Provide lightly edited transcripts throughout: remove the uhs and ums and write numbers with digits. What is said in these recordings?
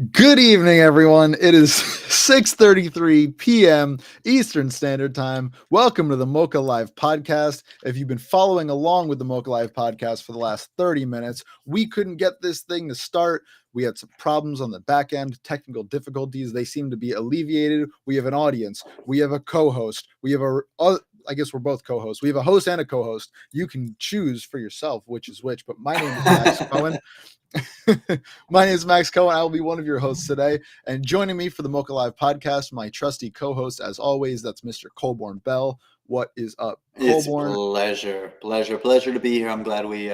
Good evening, everyone. It is 6:33 p.m. Eastern Standard Time. Welcome to the MOCA Live podcast. If you've been following along with the MOCA Live podcast for the last 30 minutes, we couldn't get this thing to start. We had some problems on the back end, technical difficulties. They seem to be alleviated. We have an audience. We have a co-host. We have I guess we're both co-hosts. We have a host and a co-host. You can choose for yourself which is which, but my name is Max Cohen. My name is Max Cohen. I will be one of your hosts today. And joining me for the MOCA Live podcast, my trusty co-host, as always, that's Mr. Colborne Bell. What is up, Colborne? It's pleasure to be here. I'm glad we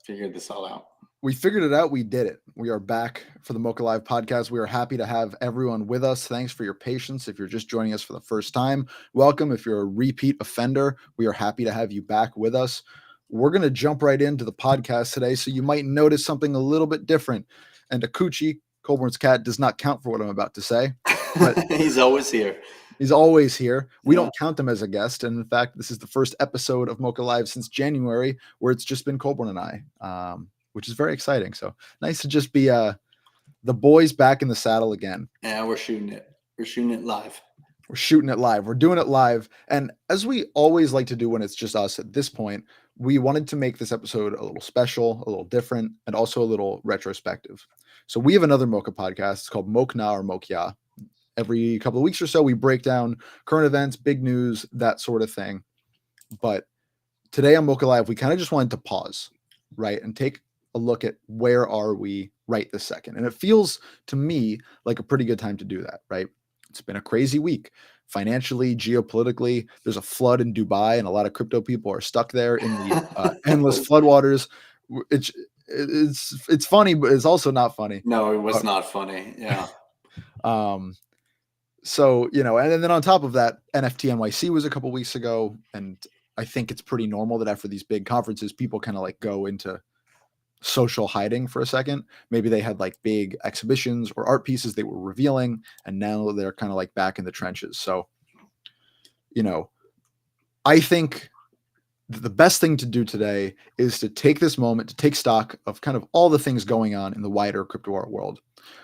figured this all out. We figured it out. We did it. We are back for the MOCA Live podcast. We are happy to have everyone with us. Thanks for your patience. If you're just joining us for the first time, welcome. If you're a repeat offender, we are happy to have you back with us. We're going to jump right into the podcast today, so you might notice something a little bit different. And Akuchi, Colborne's cat, does not count for what I'm about to say. But he's always here. He's always here. We don't count him as a guest. And in fact, this is the first episode of MOCA Live since January where it's just been Colborne and I, which is very exciting. So nice to just be the boys back in the saddle again. Yeah, we're shooting it. We're shooting it live. We're shooting it live. We're doing it live. And as we always like to do when it's just us at this point, we wanted to make this episode a little special, a little different, and also a little retrospective. So we have another MOCA podcast. It's called MOCNA or MOCYA. Every couple of weeks or so, we break down current events, big news, that sort of thing. But today on MOCA Live, we kind of just wanted to pause, right, and take a look at where are we right this second. And it feels to me like a pretty good time to do that, right? It's been a crazy week. Financially, geopolitically, there's a flood in Dubai, and a lot of crypto people are stuck there in the endless floodwaters. It's funny, but it's also not funny. No, it was not funny. Yeah. So, and then on top of that, NFT NYC was a couple weeks ago, and I think it's pretty normal that after these big conferences, people kind of like go into social hiding for a second. Maybe they had like big exhibitions or art pieces they were revealing, and now they're kind of like back in the trenches. So, I think the best thing to do today is to take this moment to take stock of kind of all the things going on in the wider crypto art world.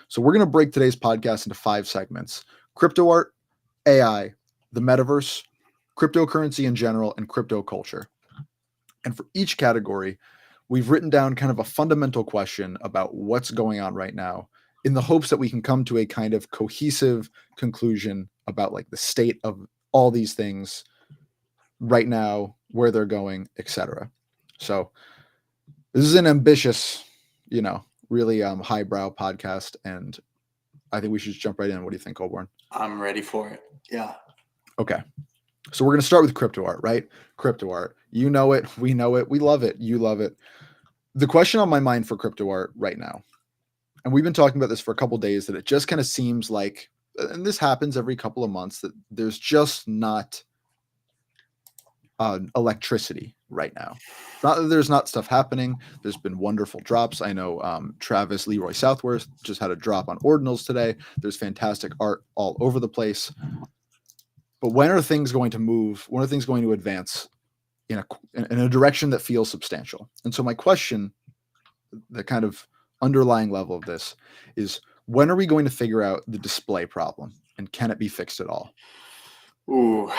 So we're going to break today's podcast into 5 segments: crypto art, AI, the metaverse, cryptocurrency in general, and crypto culture. And for each category, we've written down kind of a fundamental question about what's going on right now in the hopes that we can come to a kind of cohesive conclusion about like the state of all these things right now, where they're going, etc. So this is an ambitious, really highbrow podcast, and I think we should jump right in. What do you think, Colborne? I'm ready for it. Yeah. Okay. So we're going to start with crypto art, right? Crypto art. You know it. We know it. We love it. You love it. The question on my mind for crypto art right now, and we've been talking about this for a couple of days, that it just kind of seems like, and this happens every couple of months, that there's just not electricity right now. Not that there's not stuff happening. There's been wonderful drops. I know Travis Leroy Southworth just had a drop on ordinals today. There's fantastic art all over the place. But when are things going to move? When are things going to advance in a direction that feels substantial? And so my question, the kind of underlying level of this, is when are we going to figure out the display problem, and can it be fixed at all? Ooh.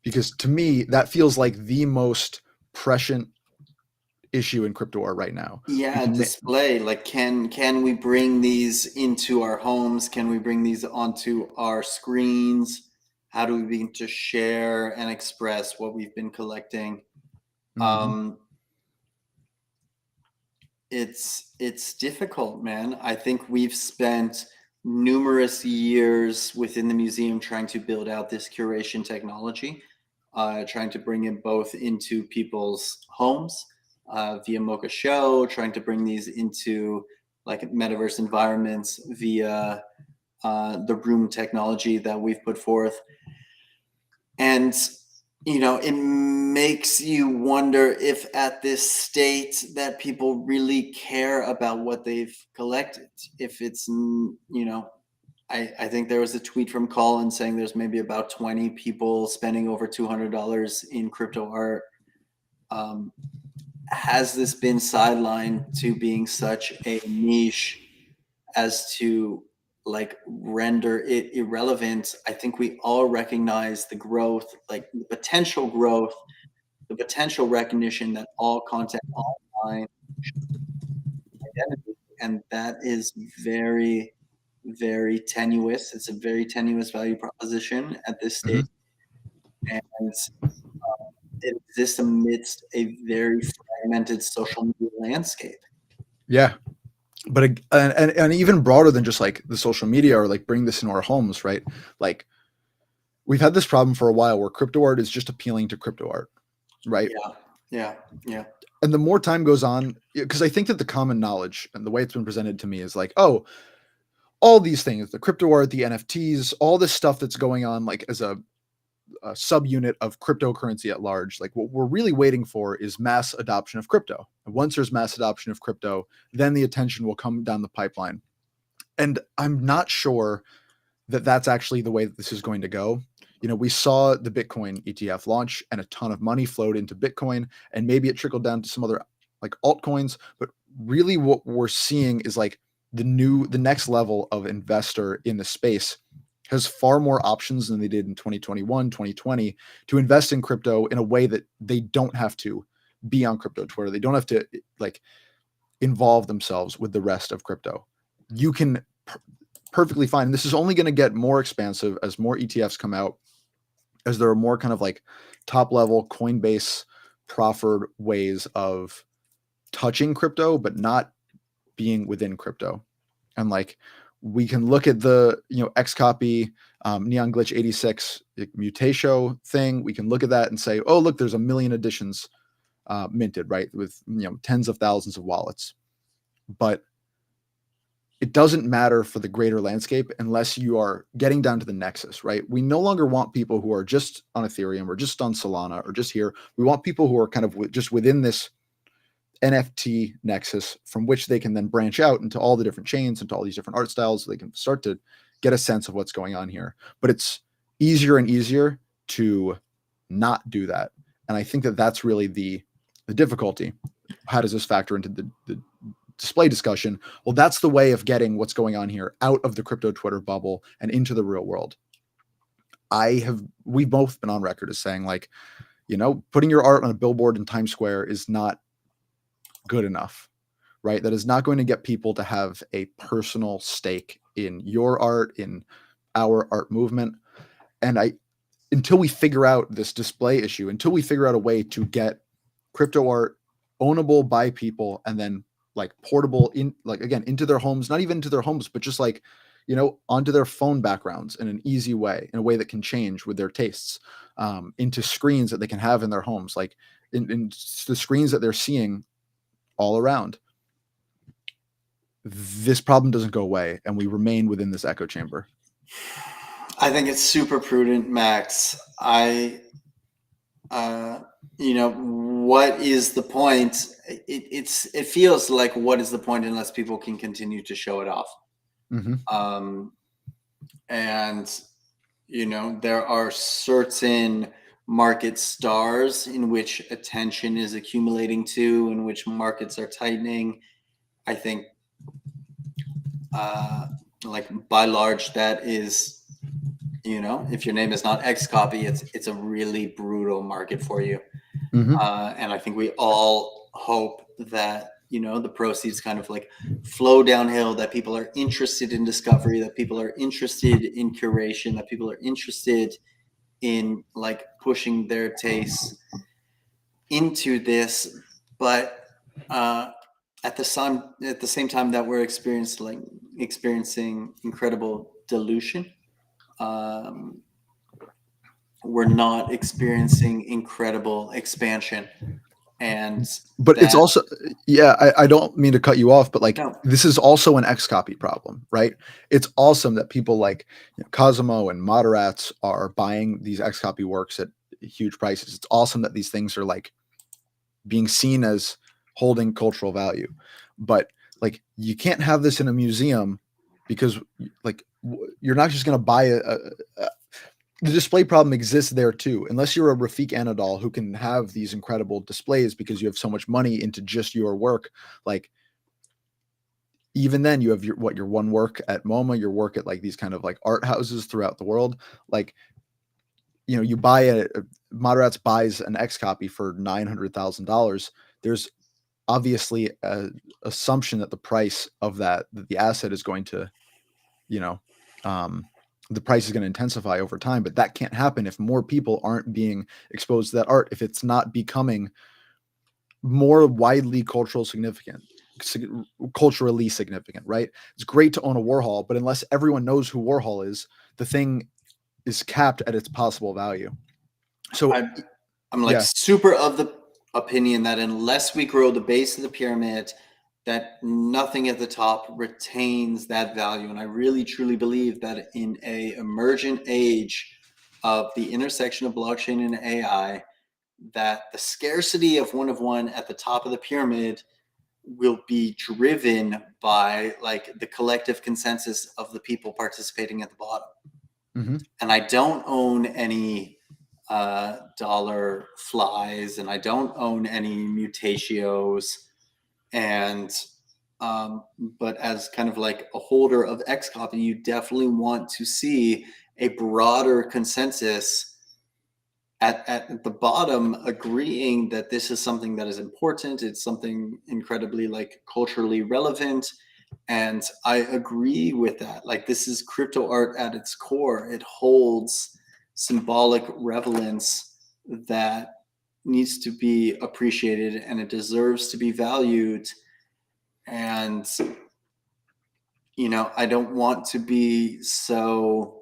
Because to me, that feels like the most prescient issue in crypto art right now. Yeah, display. Like, can we bring these into our homes? Can we bring these onto our screens? How do we begin to share and express what we've been collecting? Mm-hmm. It's difficult, man. I think we've spent numerous years within the museum trying to build out this curation technology, trying to bring it both into people's homes via MOCA Show, trying to bring these into like metaverse environments via the room technology that we've put forth. And it makes you wonder if at this state that people really care about what they've collected. If it's, I think there was a tweet from Colin saying there's maybe about 20 people spending over $200 in crypto art. has this been sidelined to being such a niche as to like render it irrelevant? I think we all recognize the growth, like the potential recognition that all content online identity, and that is very, very tenuous. It's a very tenuous value proposition at this stage, Mhm. and it exists amidst a very fragmented social media landscape. Yeah. But and even broader than just like the social media, or like bring this into our homes, right? Like we've had this problem for a while where crypto art is just appealing to crypto art, right? Yeah, yeah, yeah. And the more time goes on, because I think that the common knowledge and the way it's been presented to me is like, oh, all these things, the crypto art, the NFTs, all this stuff that's going on, like as a subunit of cryptocurrency at large. Like what we're really waiting for is mass adoption of crypto. And once there's mass adoption of crypto, then the attention will come down the pipeline. And I'm not sure that that's actually the way that this is going to go. We saw the Bitcoin ETF launch and a ton of money flowed into Bitcoin, and maybe it trickled down to some other like altcoins. But really what we're seeing is like the next level of investor in the space has far more options than they did in 2021, 2020 to invest in crypto in a way that they don't have to be on crypto Twitter. They don't have to like involve themselves with the rest of crypto. You can perfectly fine. And this is only going to get more expansive as more ETFs come out, as there are more kind of like top level Coinbase proffered ways of touching crypto, but not being within crypto. And like we can look at the Xcopy Neon Glitch 86 mutatio thing. We can look at that and say, oh look, there's a million editions minted, right, with tens of thousands of wallets. But it doesn't matter for the greater landscape unless you are getting down to the nexus, right? We no longer want people who are just on Ethereum or just on Solana or just here. We want people who are kind of just within this NFT nexus from which they can then branch out into all the different chains, into all these different art styles. So they can start to get a sense of what's going on here. But it's easier and easier to not do that. And I think that that's really the difficulty. How does this factor into the display discussion? Well, that's the way of getting what's going on here out of the crypto Twitter bubble and into the real world. We've both been on record as saying like, putting your art on a billboard in Times Square is not good enough, right? That is not going to get people to have a personal stake in your art, in our art movement. And until we figure out this display issue, until we figure out a way to get crypto art ownable by people and then like portable in like again into their homes, not even into their homes, but just like onto their phone backgrounds in an easy way, in a way that can change with their tastes, into screens that they can have in their homes, like in the screens that they're seeing all around. This problem doesn't go away, and we remain within this echo chamber. I think it's super prudent, Max. What is the point? It feels like what is the point unless people can continue to show it off? Mm-hmm. And there are certain market stars in which attention is accumulating to, in which markets are tightening. I think, like by large, that is. If your name is not Xcopy, it's a really brutal market for you. Mm-hmm. And I think we all hope that, the proceeds kind of like flow downhill, that people are interested in discovery, that people are interested in curation, that people are interested in like pushing their tastes into this. But at the same time that we're experiencing incredible dilution, we're not experiencing incredible expansion. But it's also, I don't mean to cut you off, but like no. This is also an Xcopy problem, right? It's awesome that people like Cosmo and Moderats are buying these Xcopy works at huge prices. It's awesome that these things are like being seen as holding cultural value, but like you can't have this in a museum because like you're not just going to buy the display problem exists there too. Unless you're a Rafiq Anadol who can have these incredible displays because you have so much money into just your work, like even then you have your one work at MoMA, your work at like these kind of like art houses throughout the world. Like, you know, you buy Moderats buys an X copy for $900,000. There's obviously a assumption that the price of that the asset is going to, you know, the price is going to intensify over time, but that can't happen if more people aren't being exposed to that art, if it's not becoming more widely culturally significant, right? It's great to own a Warhol, but unless everyone knows who Warhol is, the thing is capped at its possible value. So I'm like yeah. super of the opinion that unless we grow the base of the pyramid, that nothing at the top retains that value. And I really truly believe that in a emergent age of the intersection of blockchain and AI, that the scarcity of one at the top of the pyramid will be driven by like the collective consensus of the people participating at the bottom. Mm-hmm. And I don't own any dollar flies, and I don't own any mutatios. And but as kind of like a holder of X copy, you definitely want to see a broader consensus at the bottom agreeing that this is something that is important. It's something incredibly like culturally relevant. And I agree with that. Like, this is crypto art at its core. It holds symbolic relevance that needs to be appreciated, and it deserves to be valued. And, you know, I don't want to be so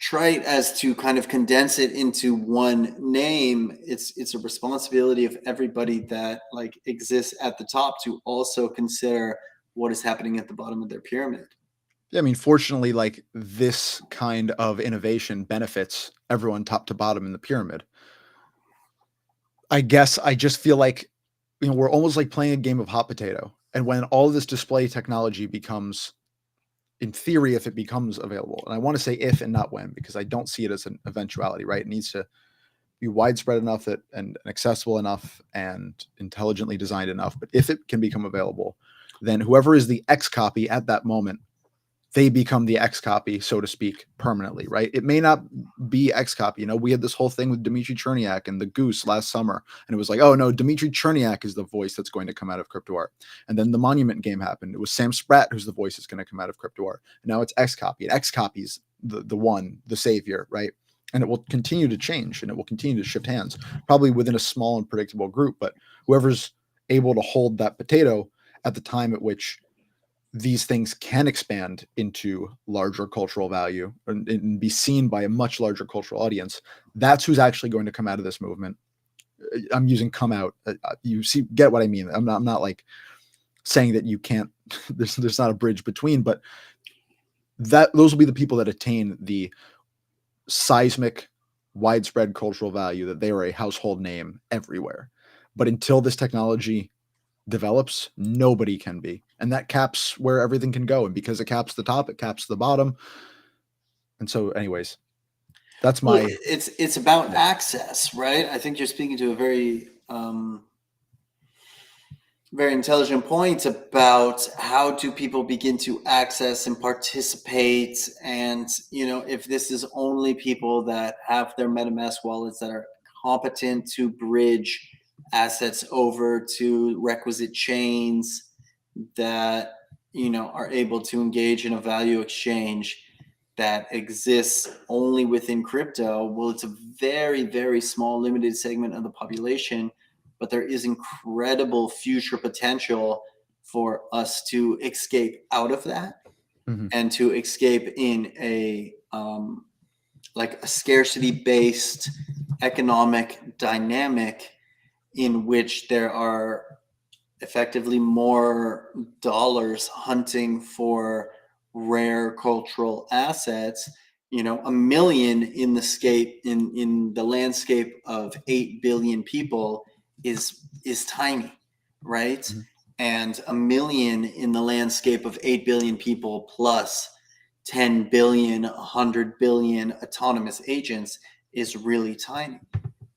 trite as to kind of condense it into one name. It's a responsibility of everybody that like exists at the top to also consider what is happening at the bottom of their pyramid. Yeah, I mean, fortunately, like this kind of innovation benefits everyone top to bottom in the pyramid. I guess I just feel like, you know, we're almost like playing a game of hot potato. And when all this display technology becomes, in theory, if it becomes available, and I want to say if and not when, because I don't see it as an eventuality, right? It needs to be widespread enough that and accessible enough and intelligently designed enough. But if it can become available, then whoever is the X copy at that moment, they become the X copy, so to speak, permanently, right? It may not be X copy. You know, we had this whole thing with Dmitry Cherniak and the Goose last summer, and it was like, oh no, Dmitry Cherniak is the voice that's going to come out of crypto art. And then the Monument game happened. It was Sam Spratt who's the voice that's going to come out of crypto art. And now it's X copy. And X copy's the one, the savior, right? And it will continue to change and it will continue to shift hands, probably within a small and predictable group. But whoever's able to hold that potato at the time at which these things can expand into larger cultural value and be seen by a much larger cultural audience, that's who's actually going to come out of this movement. I'm using come out. You see, get what I mean? I'm not like saying that you can't, there's not a bridge between, but that those will be the people that attain the seismic, widespread cultural value that they are a household name everywhere. But until this technology develops, nobody can be. And that caps where everything can go. And because it caps the top, it caps the bottom. And so, anyways, that's my. Well, it's about access, right? I think you're speaking to a very intelligent point about how do people begin to access and participate. And, you know, if this is only people that have their MetaMask wallets that are competent to bridge assets over to requisite chains that, you know, are able to engage in a value exchange that exists only within crypto, well, it's a very, very small, limited segment of the population, but there is incredible future potential for us to escape out of that and to escape in a like a scarcity-based economic dynamic in which there are effectively more dollars hunting for rare cultural assets. You know, a million in the landscape of 8 billion people is tiny, right? Mm-hmm. And a million in the landscape of 8 billion people plus 10 billion, 100 billion autonomous agents is really tiny.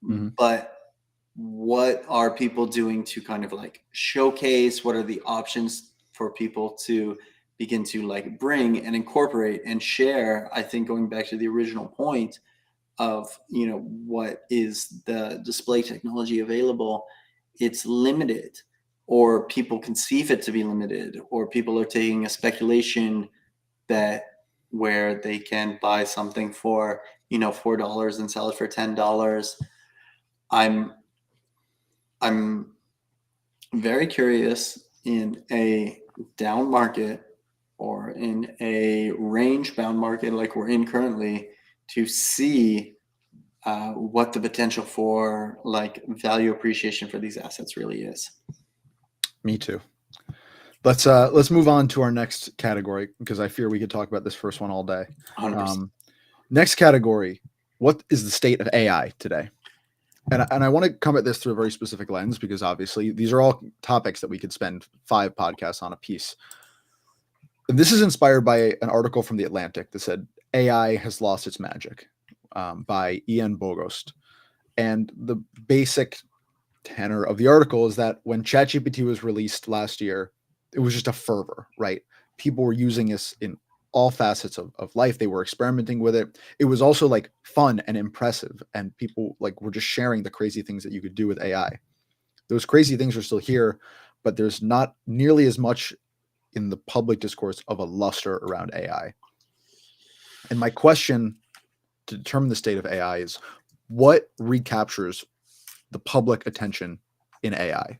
Mm-hmm. But what are people doing to kind of like showcase? What are the options for people to begin to like bring and incorporate and share? I think going back to the original point of, you know, what is the display technology available, it's limited, or people conceive it to be limited, or people are taking a speculation bet where they can buy something for, you know, $4 and sell it for $10. I'm very curious in a down market or in a range bound market like we're in currently to see what the potential for like value appreciation for these assets really is. Me too. Let's move on to our next category, because I fear we could talk about this first one all day. 100%. Next category: what is the state of AI today? And I want to come at this through a very specific lens, because obviously these are all topics that we could spend 5 podcasts on a piece. And this is inspired by an article from The Atlantic that said AI has lost its magic, by Ian Bogost. And the basic tenor of the article is that when ChatGPT was released last year, it was just a fervor, right? People were using this in all facets of life. They were experimenting with it. It was also like fun and impressive, and people like were just sharing the crazy things that you could do with AI. Those crazy things are still here, but there's not nearly as much in the public discourse of a luster around AI. And my question to determine the state of AI is, what recaptures the public attention in AI?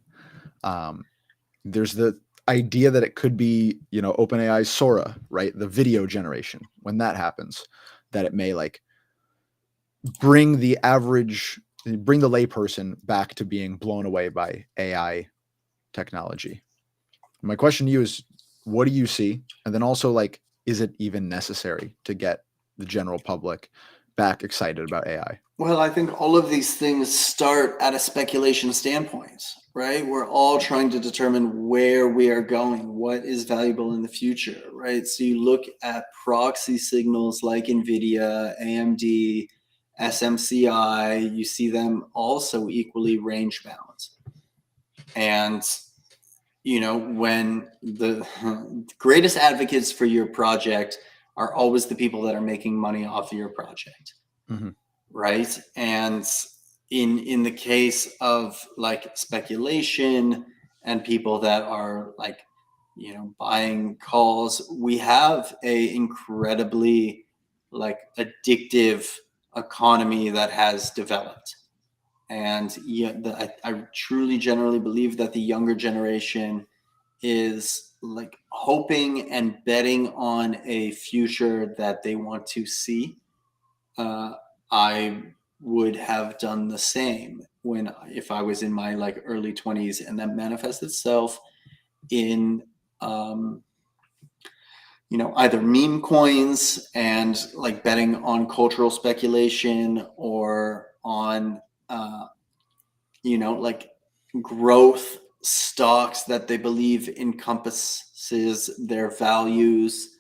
There's the idea that it could be, you know, OpenAI's Sora, right? The video generation. When that happens, that it may like bring the layperson back to being blown away by AI technology. My question to you is, what do you see? And then also, like, is it even necessary to get the general public back excited about AI? Well, I think all of these things start at a speculation standpoint, right? We're all trying to determine where we are going, what is valuable in the future, right? So you look at proxy signals like NVIDIA, AMD, SMCI, you see them also equally range bound. And, you know, when the greatest advocates for your project are always the people that are making money off of your project. Mm-hmm. Right. And in the case of like speculation and people that are like, you know, buying calls, we have a incredibly like addictive economy that has developed. And yeah, I truly generally believe that the younger generation is like hoping and betting on a future that they want to see. I would have done the same if I was in my like early 20s, and that manifests itself in you know, either meme coins and like betting on cultural speculation, or on you know, like growth stocks that they believe encompasses their values.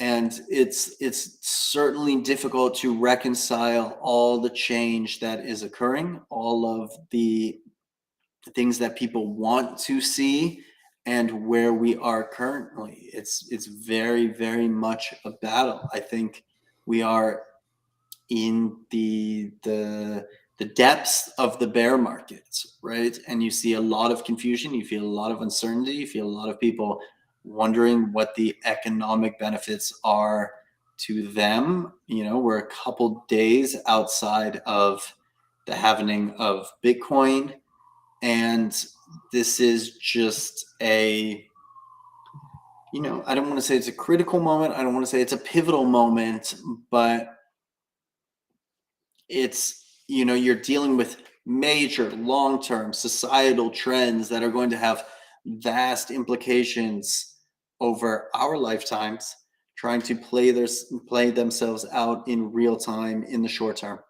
And it's certainly difficult to reconcile all the change that is occurring, all of the things that people want to see, and where we are currently. It's very, very much a battle. I think we are in the depths of the bear markets, right? And you see a lot of confusion, you feel a lot of uncertainty, you feel a lot of people wondering what the economic benefits are to them. You know, we're a couple days outside of the halvening of Bitcoin, and this is just a, you know, I don't want to say it's a critical moment, I don't want to say it's a pivotal moment, but it's, you know, you're dealing with major long-term societal trends that are going to have vast implications over our lifetimes, trying to play themselves out in real time in the short term.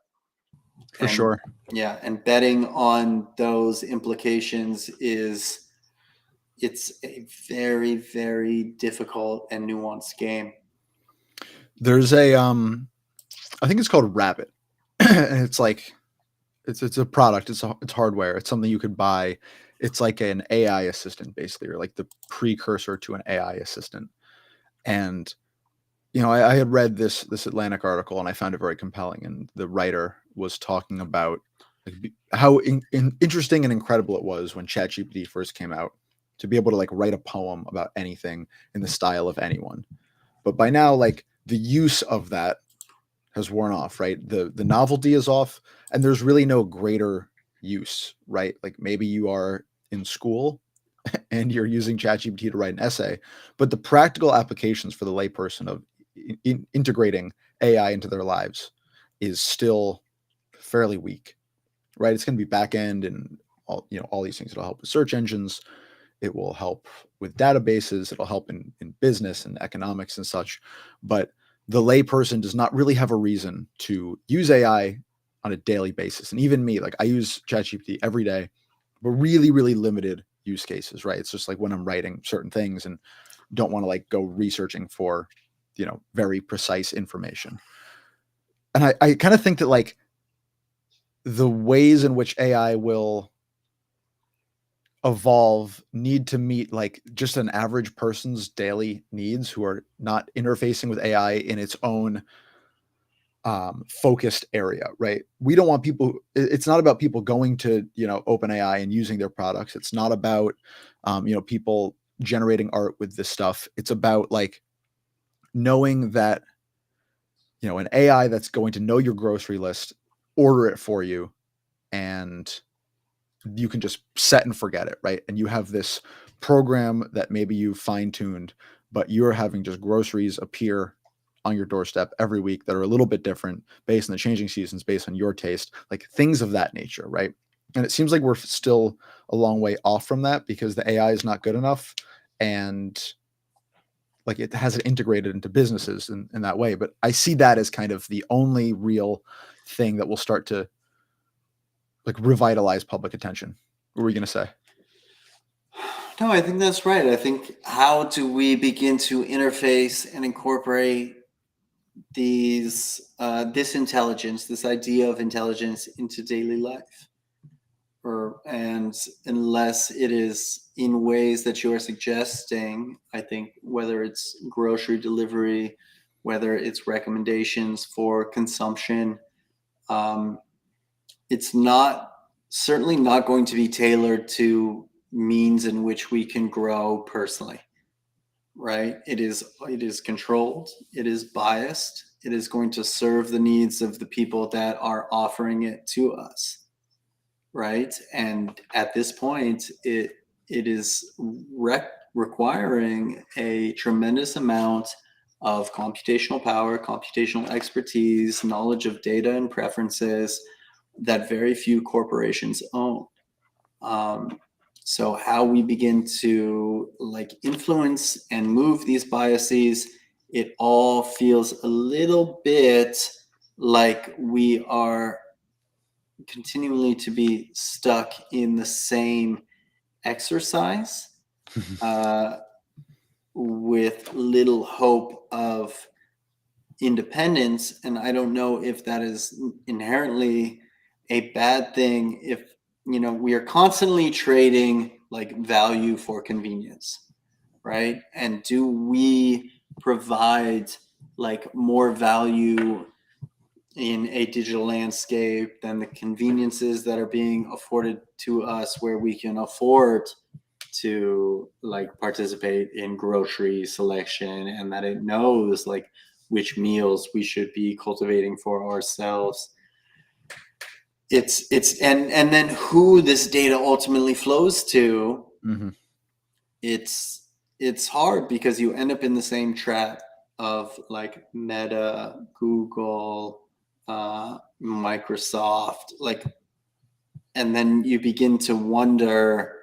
For And sure. yeah, and betting on those implications is it's a very, very difficult and nuanced game. There's a I think it's called Rabbit. And it's like it's a product, it's hardware, it's something you could buy. It's like an AI assistant basically, or like the precursor to an AI assistant. And I had read this Atlantic article and I found it very compelling. And the writer was talking about like, how interesting and incredible it was when ChatGPT first came out to be able to like write a poem about anything in the style of anyone. But by now, like the use of that has worn off, right? The novelty is off, and there's really no greater use, right? Like maybe you are in school and you're using ChatGPT to write an essay, but the practical applications for the layperson of integrating AI into their lives is still fairly weak, right? It's going to be back end and all these things. It'll help with search engines. It will help with databases. It'll help in business and economics and such. But the layperson does not really have a reason to use AI on a daily basis. And even me, like I use ChatGPT every day, but really, really limited use cases, right? It's just like when I'm writing certain things and don't want to like go researching for, very precise information. And I kind of think that like the ways in which AI will evolve need to meet like just an average person's daily needs who are not interfacing with AI in its own focused area, right? We don't want people, it's not about people going to, OpenAI and using their products. It's not about, people generating art with this stuff. It's about like knowing that, an AI that's going to know your grocery list, order it for you, and you can just set and forget it, right? And you have this program that maybe you fine tuned, but you're having just groceries appear on your doorstep every week that are a little bit different based on the changing seasons, based on your taste, like things of that nature, right? And it seems like we're still a long way off from that because the AI is not good enough and like it hasn't integrated into businesses in that way. But I see that as kind of the only real thing that will start to like revitalize public attention. What were you going to say? No, I think that's right. I think how do we begin to interface and incorporate this intelligence, this idea of intelligence into daily life? And unless it is in ways that you are suggesting, I think whether it's grocery delivery, whether it's recommendations for consumption, it's not certainly not going to be tailored to means in which we can grow personally, right? It is controlled, it is biased, it is going to serve the needs of the people that are offering it to us, right? And at this point, it is requiring a tremendous amount of computational power, computational expertise, knowledge of data and preferences that very few corporations own. Um, so how we begin to like influence and move these biases, it all feels a little bit like we are continually to be stuck in the same exercise uh, with little hope of independence. And I don't know if that is inherently a bad thing if we are constantly trading like value for convenience, right? And do we provide like more value in a digital landscape than the conveniences that are being afforded to us where we can afford to like participate in grocery selection, and that it knows like which meals we should be cultivating for ourselves. And then who this data ultimately flows to. Mm-hmm. It's hard because you end up in the same trap of like Meta, Google, Microsoft, like, and then you begin to wonder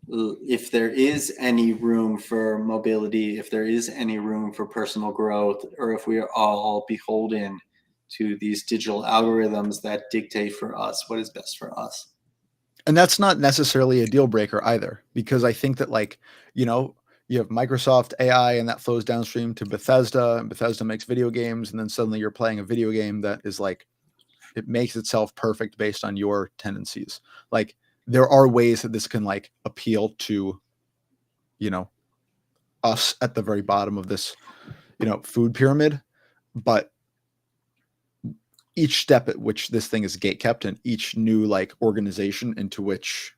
if there is any room for mobility, if there is any room for personal growth, or if we are all beholden to these digital algorithms that dictate for us what is best for us. And that's not necessarily a deal breaker either, because I think that, like, you know, you have Microsoft AI and that flows downstream to Bethesda, and Bethesda makes video games. And then suddenly you're playing a video game that is like, it makes itself perfect based on your tendencies. Like, there are ways that this can like appeal to, you know, us at the very bottom of this, food pyramid. But each step at which this thing is gate kept, and each new like organization into which,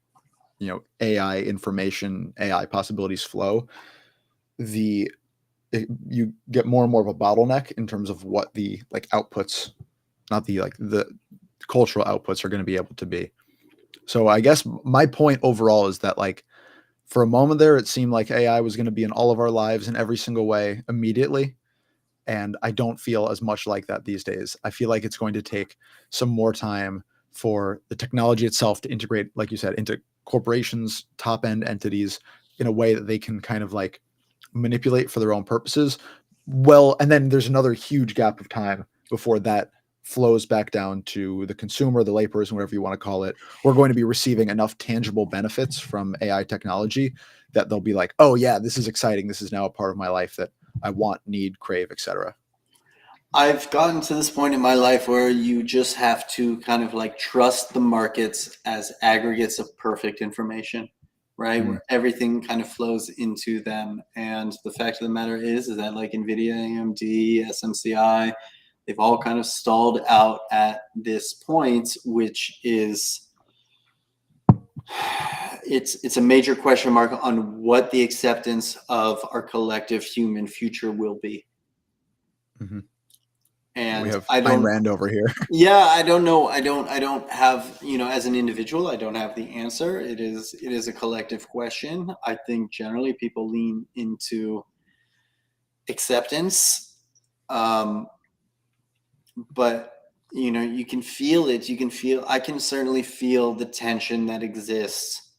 AI information, AI possibilities flow, you get more and more of a bottleneck in terms of what the like outputs, not the cultural outputs, are going to be able to be. So I guess my point overall is that, like, for a moment there, it seemed like AI was going to be in all of our lives in every single way immediately. And I don't feel as much like that these days. I feel like it's going to take some more time for the technology itself to integrate, like you said, into corporations, top end entities, in a way that they can kind of like manipulate for their own purposes. Well, and then there's another huge gap of time before that flows back down to the consumer, the layperson, whatever you want to call it. We're going to be receiving enough tangible benefits from AI technology that they'll be like, oh yeah, this is exciting. This is now a part of my life that I want, need, crave, etc. I've gotten to this point in my life where you just have to kind of like trust the markets as aggregates of perfect information, right? Mm. Where everything kind of flows into them. And the fact of the matter is that like NVIDIA, AMD, SMCI, they've all kind of stalled out at this point, which is it's a major question mark on what the acceptance of our collective human future will be. Mm-hmm. We And have I Ayn don't Rand over here. Yeah, I don't know. I don't have, as an individual, I don't have the answer. It is a collective question. I think generally people lean into acceptance. But you can feel it. I can certainly feel the tension that exists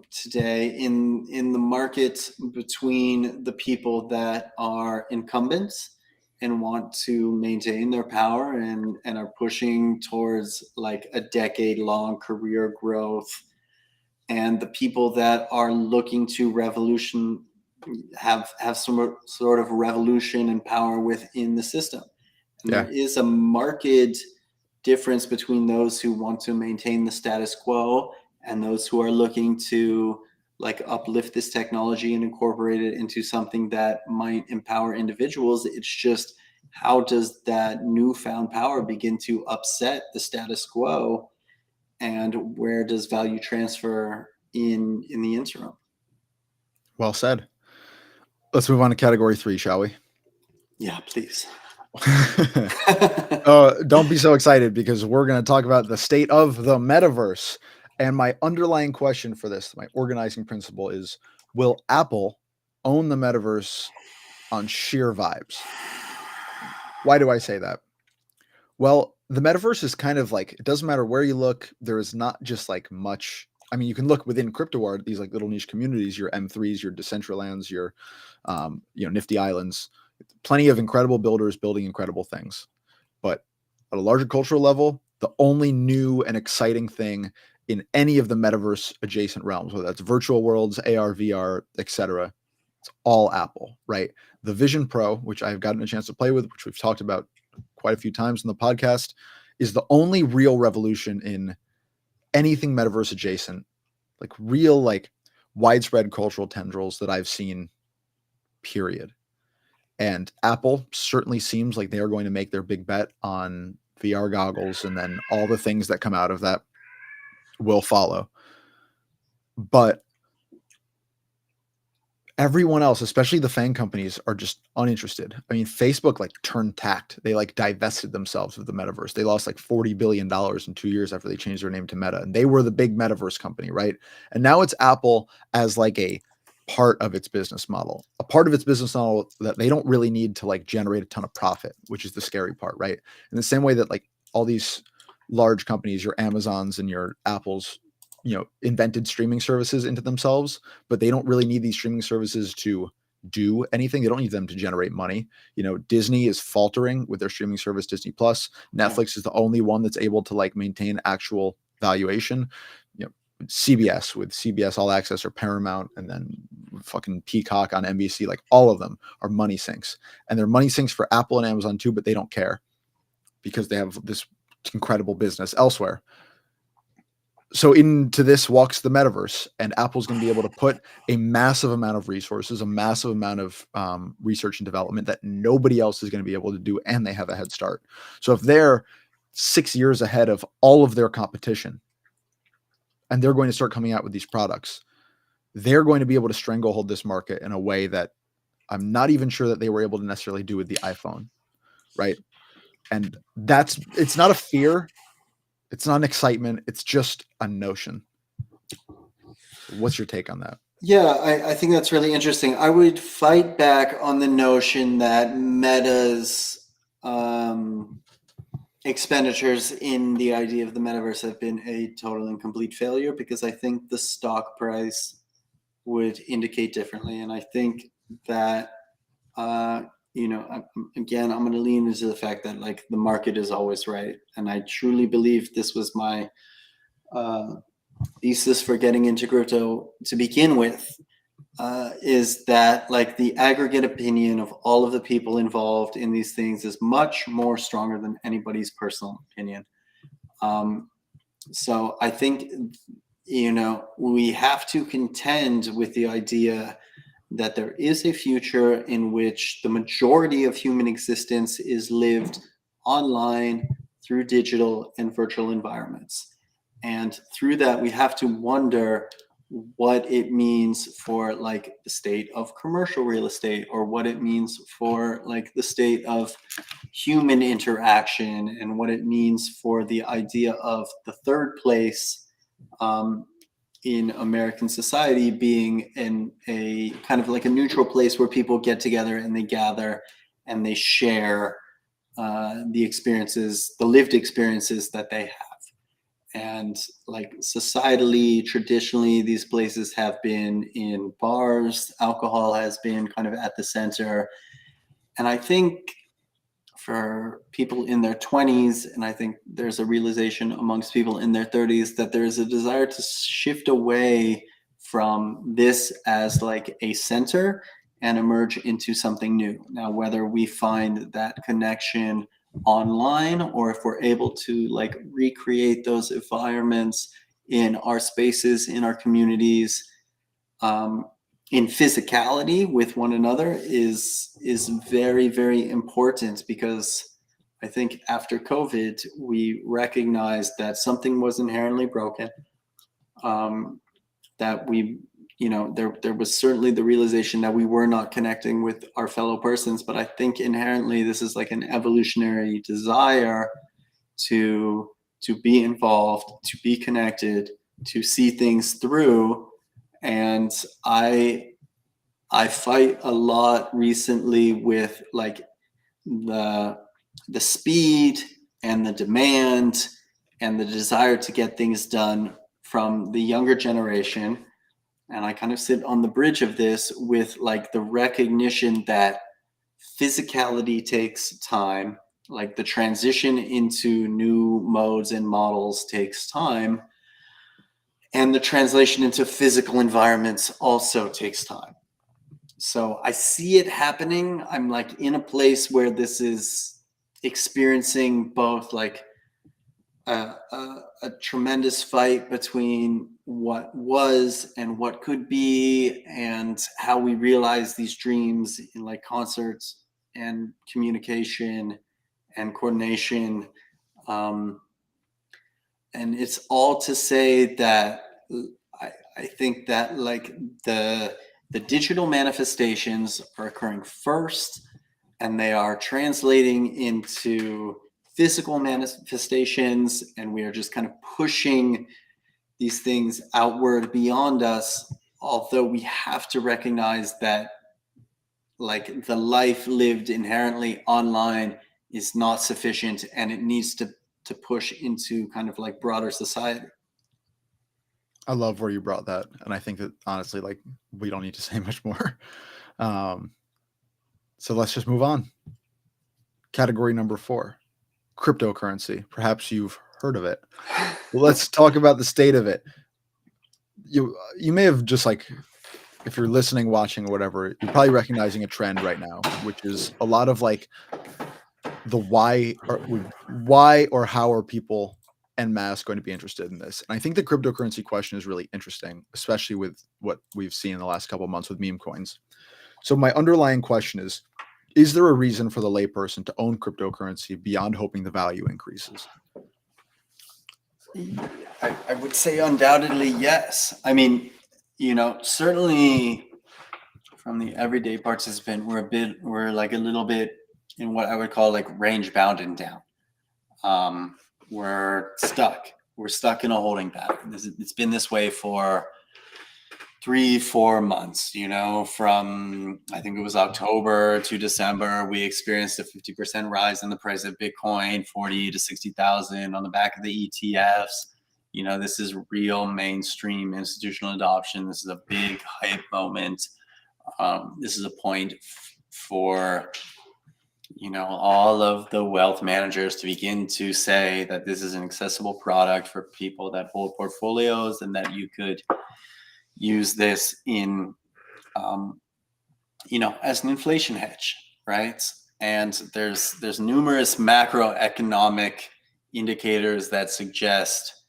today in the market between the people that are incumbents and want to maintain their power and are pushing towards like a decade long career growth, and the people that are looking to have some sort of revolution and power within the system. And Yeah. there is a marked difference between those who want to maintain the status quo and those who are looking to like uplift this technology and incorporate it into something that might empower individuals. It's just, how does that newfound power begin to upset the status quo, and where does value transfer in the interim? Well said. Let's move on to category 3, shall we? Yeah, please. Don't be so excited, because we're going to talk about the state of the metaverse. And my underlying question for this, my organizing principle is, will Apple own the metaverse on sheer vibes? Why do I say that? Well, the metaverse is kind of like, it doesn't matter where you look, there is not just like much. I mean, you can look within crypto art, these like little niche communities, your M3s, your Decentralands, your Nifty Islands, plenty of incredible builders building incredible things. But at a larger cultural level, the only new and exciting thing in any of the metaverse adjacent realms, whether that's virtual worlds, AR, VR, etc., it's all Apple, right? The Vision Pro, which I've gotten a chance to play with, which we've talked about quite a few times in the podcast, is the only real revolution in anything metaverse adjacent, like real, like widespread cultural tendrils that I've seen, period. And Apple certainly seems like they are going to make their big bet on VR goggles, and then all the things that come out of that will follow. But everyone else, especially the FANG companies, are just uninterested. I mean, Facebook like turned tact. They like divested themselves of the metaverse. They lost like $40 billion in 2 years after they changed their name to Meta. And they were the big metaverse company, right? And now it's Apple as like a part of its business model, a part of its business model that they don't really need to like generate a ton of profit, which is the scary part, right? In the same way that like all these large companies, your Amazons and your Apples, invented streaming services into themselves, but they don't really need these streaming services to do anything. They don't need them to generate money. Disney is faltering with their streaming service, Disney Plus. Netflix is the only one that's able to like maintain actual valuation. CBS with CBS All Access or Paramount, and then fucking Peacock on NBC, like all of them are money sinks, and they're money sinks for Apple and Amazon too, but they don't care because they have this incredible business elsewhere. So into this walks the metaverse, and Apple's going to be able to put a massive amount of resources, a massive amount of research and development that nobody else is going to be able to do, and they have a head start. So if they're 6 years ahead of all of their competition, and they're going to start coming out with these products, they're going to be able to stranglehold this market in a way that I'm not even sure that they were able to necessarily do with the iPhone, right? And it's not a fear. It's not an excitement. It's just a notion. What's your take on that? Yeah, I think that's really interesting. I would fight back on the notion that Meta's expenditures in the idea of the metaverse have been a total and complete failure, because I think the stock price would indicate differently. And I think that, again, I'm going to lean into the fact that like the market is always right. And I truly believe this was my thesis for getting into crypto to begin with, is that like the aggregate opinion of all of the people involved in these things is much more stronger than anybody's personal opinion. So I think, we have to contend with the idea that there is a future in which the majority of human existence is lived online through digital and virtual environments. And through that, we have to wonder what it means for like the state of commercial real estate, or what it means for like the state of human interaction, and what it means for the idea of the third place in American society being in a kind of like a neutral place where people get together and they gather and they share the experiences, the lived experiences that they have. And like societally, traditionally, these places have been in bars. Alcohol has been kind of at the center. And I think for people in their 20s, and I think there's a realization amongst people in their 30s, that there is a desire to shift away from this as like a center and emerge into something new. Now, whether we find that connection online, or if we're able to like recreate those environments in our spaces, in our communities, in physicality with one another, is very, very important, because I think after COVID, we recognized that something was inherently broken. That we, there was certainly the realization that we were not connecting with our fellow persons, but I think inherently this is like an evolutionary desire to be involved, to be connected, to see things through. And I fight a lot recently with like the speed and the demand and the desire to get things done from the younger generation. And I kind of sit on the bridge of this with like the recognition that physicality takes time, like the transition into new modes and models takes time, and the translation into physical environments also takes time. So I see it happening. I'm like in a place where this is experiencing both like a tremendous fight between what was and what could be, and how we realize these dreams in like concerts and communication and coordination. And it's all to say that I think that like the digital manifestations are occurring first, and they are translating into physical manifestations, and we are just kind of pushing these things outward beyond us. Although we have to recognize that like the life lived inherently online is not sufficient, and it needs to push into kind of like broader society. I love where you brought that, and I think that honestly, like, we don't need to say much more. So let's just move on. Category number 4, cryptocurrency. Perhaps you've heard of it. Let's talk about the state of it. you may have just like, if you're listening, watching, or whatever, you're probably recognizing a trend right now, which is a lot of like the why or how are people en masse going to be interested in this? And I think the cryptocurrency question is really interesting, especially with what we've seen in the last couple of months with meme coins. So my underlying question is there a reason for the layperson to own cryptocurrency beyond hoping the value increases? I would say undoubtedly yes. I mean, certainly from the everyday participant, we're like a little bit in what I would call like range bound and down. We're stuck. We're stuck in a holding pattern. It's been this way for 3-4 months, from I think it was October to December, we experienced a 50% rise in the price of Bitcoin, 40 to 60,000 on the back of the ETFs. This is real mainstream institutional adoption. This is a big hype moment. This is a point for all of the wealth managers to begin to say that this is an accessible product for people that hold portfolios, and that you could use this in, as an inflation hedge, right? And there's numerous macroeconomic indicators that suggest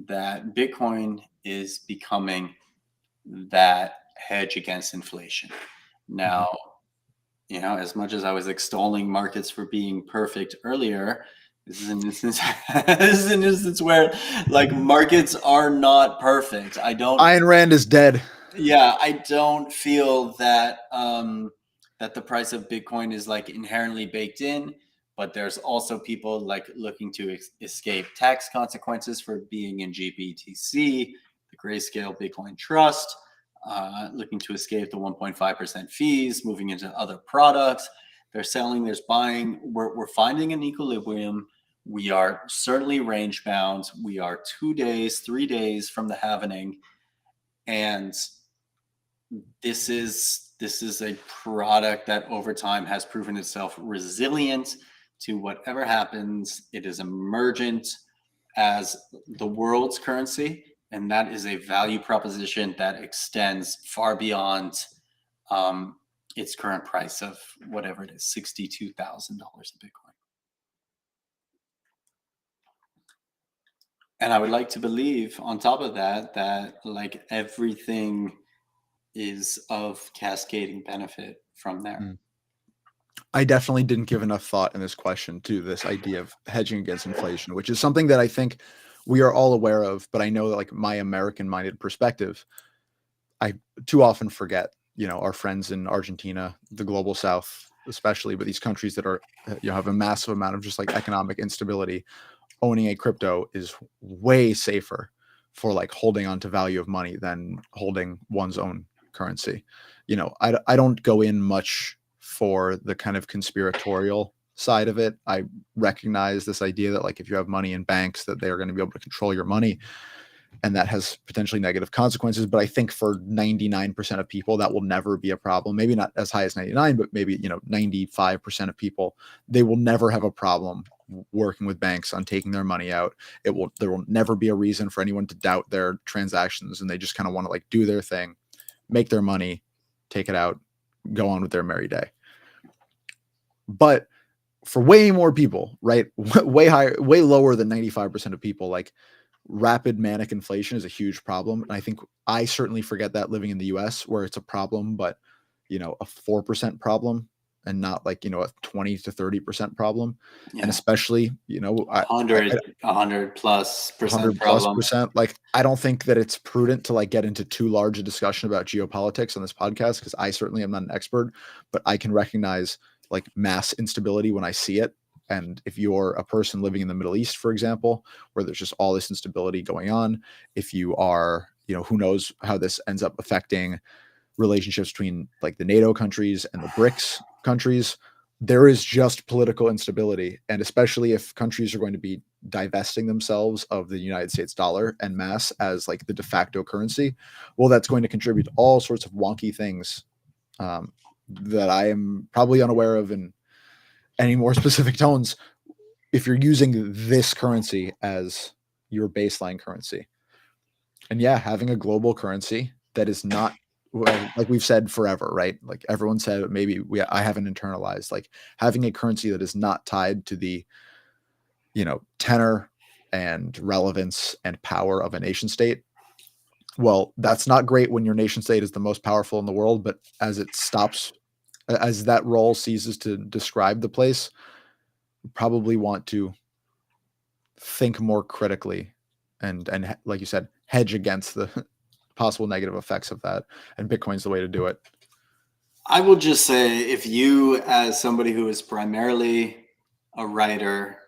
that Bitcoin is becoming that hedge against inflation. Now, as much as I was extolling markets for being perfect earlier, this is an instance where like markets are not perfect. Ayn Rand is dead. Yeah, I don't feel that that the price of Bitcoin is like inherently baked in, but there's also people like looking to escape tax consequences for being in GBTC, the Grayscale Bitcoin Trust, looking to escape the 1.5% fees, moving into other products. They're selling, there's buying. We're finding an equilibrium. We are certainly range bound. We are 2 days, 3 days from the halvening, and this is a product that over time has proven itself resilient to whatever happens. It is emergent as the world's currency, and that is a value proposition that extends far beyond its current price of whatever it is, $62,000 a Bitcoin. And I would like to believe, on top of that like everything is of cascading benefit from there. I definitely didn't give enough thought in this question to this idea of hedging against inflation, which is something that I think we are all aware of, but I know that like my American-minded perspective, I too often forget, our friends in Argentina, the global South, especially, but these countries that are, have a massive amount of just like economic instability, owning a crypto is way safer for like holding on to value of money than holding one's own currency. I don't go in much for the kind of conspiratorial side of it. I recognize this idea that like if you have money in banks that they are going to be able to control your money, and that has potentially negative consequences. But I think for 99% of people, that will never be a problem. Maybe not as high as 99, but maybe, 95% of people, they will never have a problem working with banks on taking their money out. There will never be a reason for anyone to doubt their transactions. And they just kind of want to like do their thing, make their money, take it out, go on with their merry day. But for way more people, right? Way higher, way lower than 95% of people, like rapid manic inflation is a huge problem. And I think I certainly forget that living in the US where it's a problem, but a 4% problem and not like, a 20 to 30% problem. Yeah. And especially, 100 plus percent 100 plus percent. Like, I don't think that it's prudent to like get into too large a discussion about geopolitics on this podcast, because I certainly am not an expert, but I can recognize like mass instability when I see it. And if you're a person living in the Middle East, for example, where there's just all this instability going on, if you are, who knows how this ends up affecting relationships between like the NATO countries and the BRICS countries, there is just political instability. And especially if countries are going to be divesting themselves of the United States dollar en masse as like the de facto currency, well, that's going to contribute to all sorts of wonky things that I am probably unaware of in any more specific tones if you're using this currency as your baseline currency. And yeah, having a global currency that is not, well, like we've said forever, right? Like everyone said, maybe I haven't internalized, like having a currency that is not tied to the, tenor and relevance and power of a nation state. Well, that's not great when your nation state is the most powerful in the world, but as that role ceases to describe the place, you probably want to think more critically and like you said, hedge against the possible negative effects of that. And Bitcoin's the way to do it. I will just say, if you, as somebody who is primarily a writer,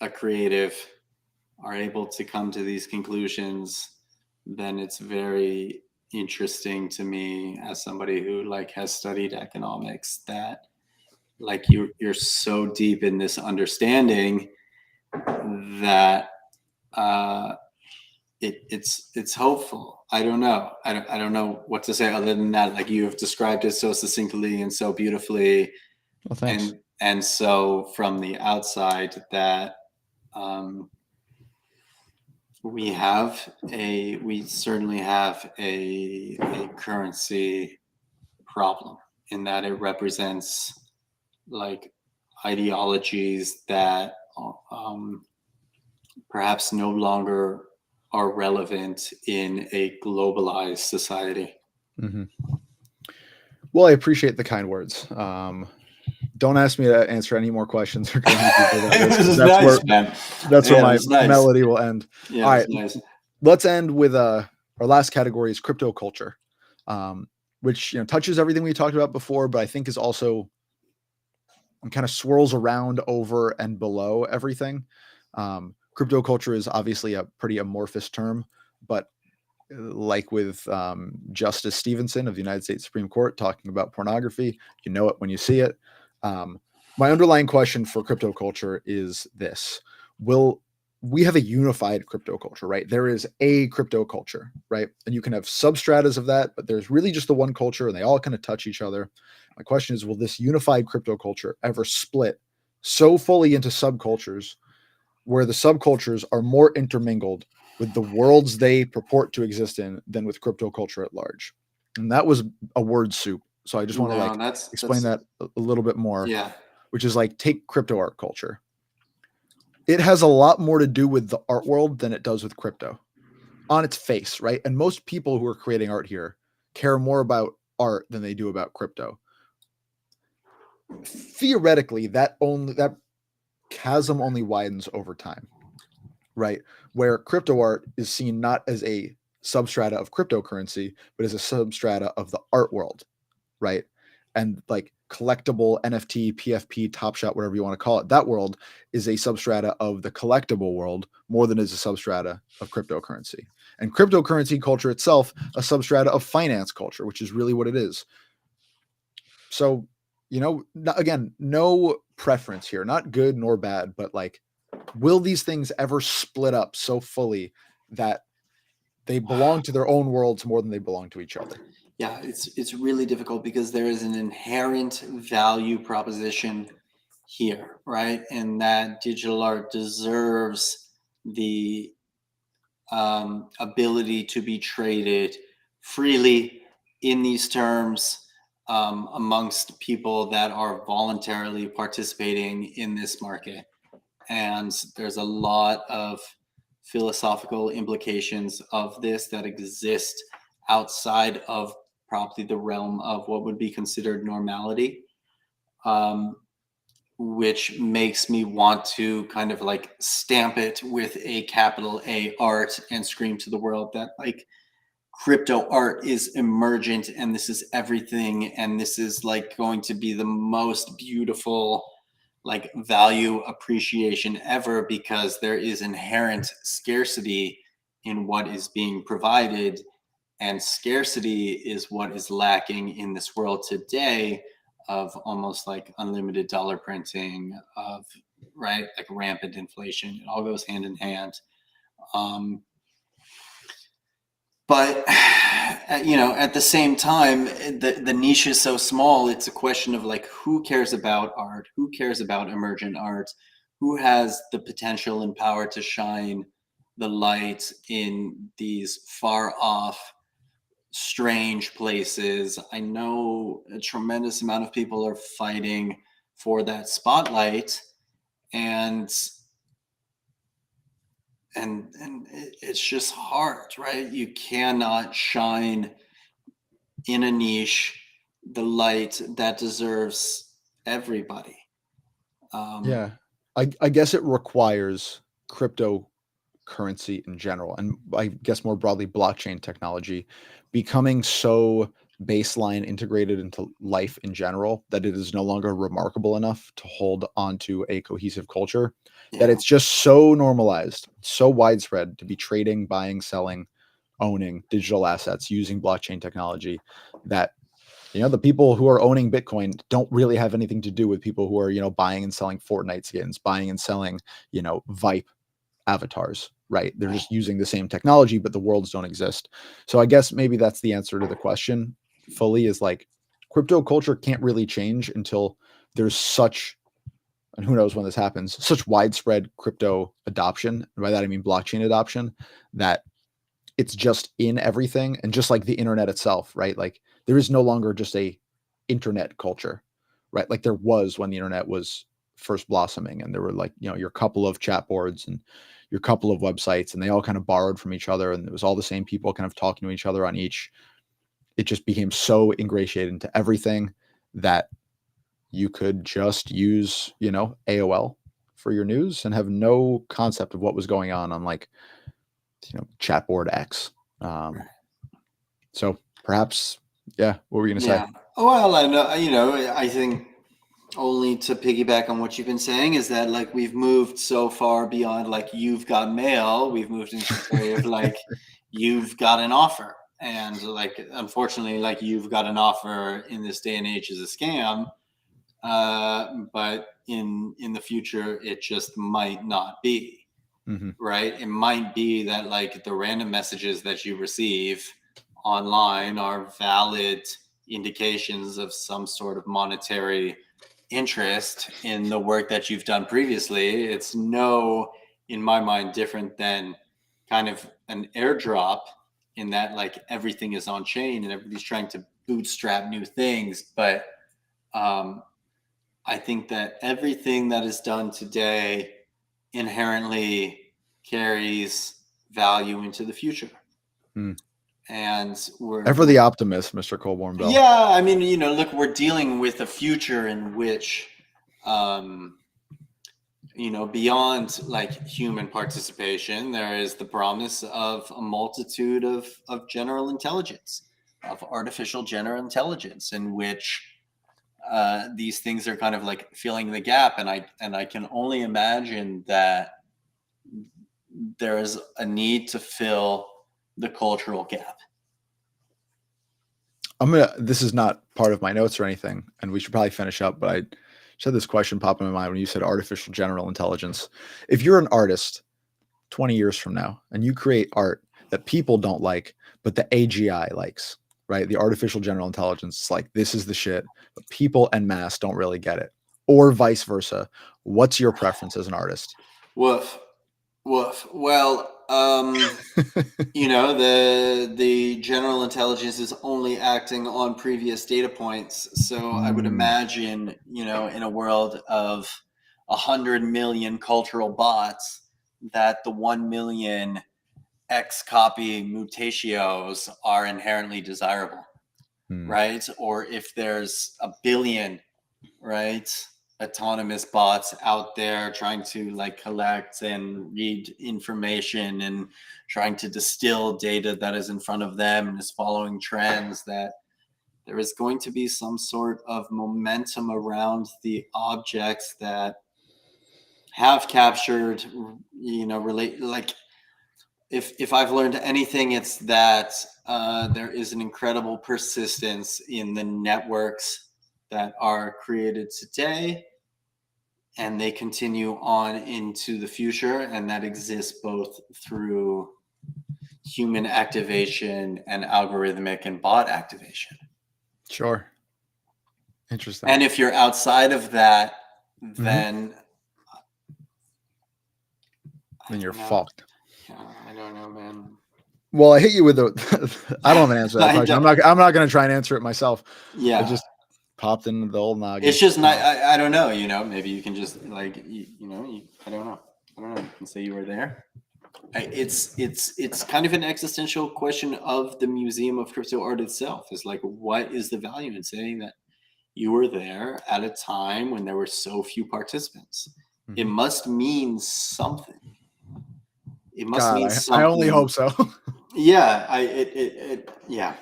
a creative, are able to come to these conclusions, then it's very interesting to me as somebody who like has studied economics that like you're so deep in this understanding that it's hopeful. I don't know. I don't know what to say other than that. Like, you have described it so succinctly and so beautifully, Well, thanks. and so from the outside that we certainly have a currency problem in that it represents like ideologies that perhaps no longer are relevant in a globalized society. Mm-hmm. Well, I appreciate the kind words. Don't ask me to answer any more questions or go any deeper about this. This is That's nice, man. that's where Yeah, my it's nice. melody will end. Yeah, All it's right, nice. let's end with our last category is crypto culture, which touches everything we talked about before, but I think is also kind of swirls around over and below everything. Crypto culture is obviously a pretty amorphous term, but like with Justice Stevenson of the United States Supreme Court talking about pornography, you know it when you see it. My underlying question for crypto culture is this: will we have a unified crypto culture, right? There is a crypto culture, right? And you can have substratas of that, but there's really just the one culture and they all kind of touch each other. My question is, will this unified crypto culture ever split so fully into subcultures where the subcultures are more intermingled with the worlds they purport to exist in than with crypto culture at large? And that was a word soup. So I just want to No, like that's explain that a little bit more, yeah. which is like take crypto art culture. It has a lot more to do with the art world than it does with crypto on its face, right? And most people who are creating art here care more about art than they do about crypto. Theoretically, that chasm only widens over time, right? Where crypto art is seen not as a substrata of cryptocurrency, but as a substrata of the art world, right? And like collectible NFT, PFP, Top Shot, whatever you want to call it, that world is a substrata of the collectible world more than is a substrata of cryptocurrency. And cryptocurrency culture itself, a substrata of finance culture, which is really what it is. So, again, no preference here, not good nor bad, but like, will these things ever split up so fully that they belong to their own worlds more than they belong to each other? Yeah, it's really difficult because there is an inherent value proposition here, right? And that digital art deserves the ability to be traded freely in these terms amongst people that are voluntarily participating in this market. And there's a lot of philosophical implications of this that exist outside of probably the realm of what would be considered normality, which makes me want to kind of like stamp it with a capital A art and scream to the world that like crypto art is emergent and this is everything and this is like going to be the most beautiful like value appreciation ever because there is inherent scarcity in what is being provided, and scarcity is what is lacking in this world today of almost like unlimited dollar printing, of right like rampant inflation. It all goes hand in hand. But at the same time, the niche is so small. It's a question of like, who cares about art? Who cares about emergent art? Who has the potential and power to shine the light in these far off, strange places. I know a tremendous amount of people are fighting for that spotlight, and it's just hard, right? You cannot shine in a niche the light that deserves everybody. Yeah. I guess it requires cryptocurrency in general, and I guess more broadly blockchain technology, becoming so baseline integrated into life in general that it is no longer remarkable enough to hold onto a cohesive culture, that Yeah, it's just so normalized, so widespread to be trading, buying, selling, owning digital assets using blockchain technology, that the people who are owning Bitcoin don't really have anything to do with people who are, buying and selling Fortnite skins, buying and selling, Vipe avatars, right? They're right. just using the same technology, but the worlds don't exist. So I guess maybe that's the answer to the question fully, is like crypto culture can't really change until there's such, and who knows when this happens, such widespread crypto adoption. And by that, I mean blockchain adoption, that it's just in everything. And just like the internet itself, right? Like there is no longer just a internet culture, right? Like there was when the internet was first blossoming, and there were like, your couple of chat boards and your couple of websites, and they all kind of borrowed from each other, and it was all the same people kind of talking to each other on each. It just became so ingratiated into everything that you could just use, AOL for your news and have no concept of what was going on like, chatboard X. Um, so perhaps, yeah. What were you going to say? Yeah. Well, I know, I think, only to piggyback on what you've been saying, is that like we've moved so far beyond like you've got mail, we've moved into this area of like you've got an offer. And like unfortunately, like you've got an offer in this day and age is a scam. But in the future it just might not be, Mm-hmm. right? It might be that like the random messages that you receive online are valid indications of some sort of monetary interest in the work that you've done previously. It's no, in my mind, different than kind of an airdrop, in that like everything is on chain and everybody's trying to bootstrap new things. But um, I think that everything that is done today inherently carries value into the future. Mm. And Ever the optimist, Mr. Colborne Bell. yeah, I mean, look, we're dealing with a future in which, um, beyond like human participation, there is the promise of a multitude of general intelligence, of artificial general intelligence, in which these things are kind of like filling the gap. And I can only imagine that there is a need to fill the cultural gap. This is not part of my notes or anything, and we should probably finish up, but I just had this question pop in my mind when you said artificial general intelligence. If you're an artist 20 years from now and you create art that people don't like, but the AGI likes, right? The artificial general intelligence is like, this is the shit, but people en masse don't really get it, or vice versa. What's your preference as an artist? Woof, woof. Well, the general intelligence is only acting on previous data points. So I would Mm, imagine, in a world of 100 million cultural bots, that the 1 million X copy mutatios are inherently desirable, mm, right? Or if there's a billion, right, autonomous bots out there trying to like collect and read information and trying to distill data that is in front of them and is following trends, that there is going to be some sort of momentum around the objects that have captured, relate, like, if I've learned anything, it's that there is an incredible persistence in the networks that are created today, and they continue on into the future, and that exists both through human activation and algorithmic and bot activation. sure. Interesting. And if you're outside of that, Mm-hmm. then I Then you're don't know. fucked. Yeah, I don't know, man. Well, I hit you with the. I don't have an answer to that I question. don't, I'm not going to try and answer it myself. It yeah. just popped into the old noggin. It's just not. I don't know. Maybe you can just like I don't know. I don't know. You can say you were there. It's kind of an existential question of the Museum of Crypto Art itself. Is like, what is the value in saying that you were there at a time when there were so few participants? It Mhm. must mean something. It must God, mean I only something. hope so. Yeah, yeah.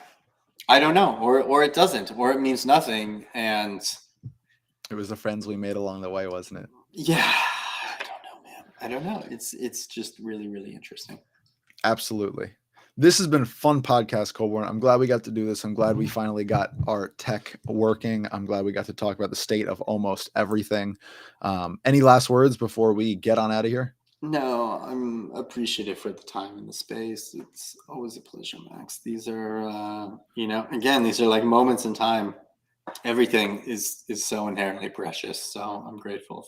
I don't know, or it doesn't, or it means nothing. And It was the friends we made along the way, wasn't it? yeah, I don't know, man. I don't know. It's just really, really interesting. Absolutely. This has been a fun podcast, Colborne. I'm glad we got to do this. I'm glad we finally got our tech working. I'm glad we got to talk about the state of almost everything. Any last words before we get on out of here? No, I'm appreciative for the time and the space. It's always a pleasure, Max. These are, again, these are like moments in time. Everything is so inherently precious. So I'm grateful.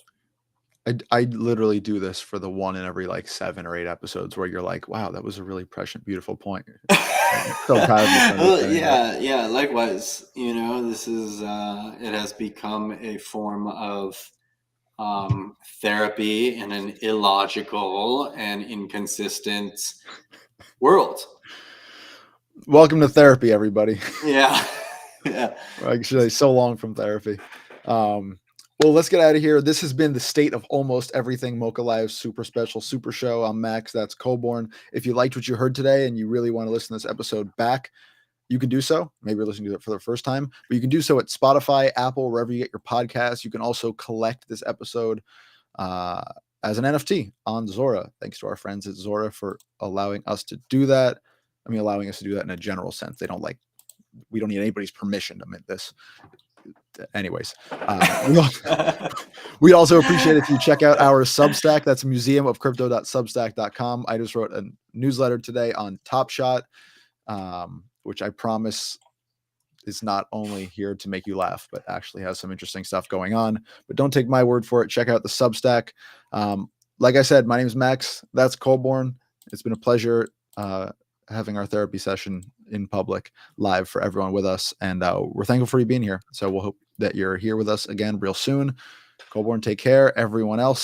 I literally do this for the one in every like 7 or 8 episodes where you're like, wow, that was a really prescient, beautiful point. I'm so proud of you for Well, understanding that. yeah. Likewise, this is it has become a form of therapy in an illogical and inconsistent world. Welcome to therapy, everybody. Yeah, yeah. Actually, so long from therapy. Well, let's get out of here. This has been the state of almost everything MOCA Live super special super show. I'm Max. That's Colborne. If you liked what you heard today and you really want to listen to this episode back, you can do so. Maybe you're listening to it for the first time, but you can do so at Spotify, Apple, wherever you get your podcasts. You can also collect this episode as an NFT on Zora. Thanks to our friends at Zora for allowing us to do that. I mean, allowing us to do that in a general sense. We don't need anybody's permission to mint this. Anyways, we also appreciate if you check out our Substack. That's museumofcrypto.substack.com. I just wrote a newsletter today on Top Shot, which I promise is not only here to make you laugh, but actually has some interesting stuff going on. But don't take my word for it. Check out the Substack. Like I said, my name is Max. That's Colborne. It's been a pleasure having our therapy session in public live for everyone with us. And we're thankful for you being here. So we'll hope that you're here with us again real soon. Colborne, take care. Everyone else,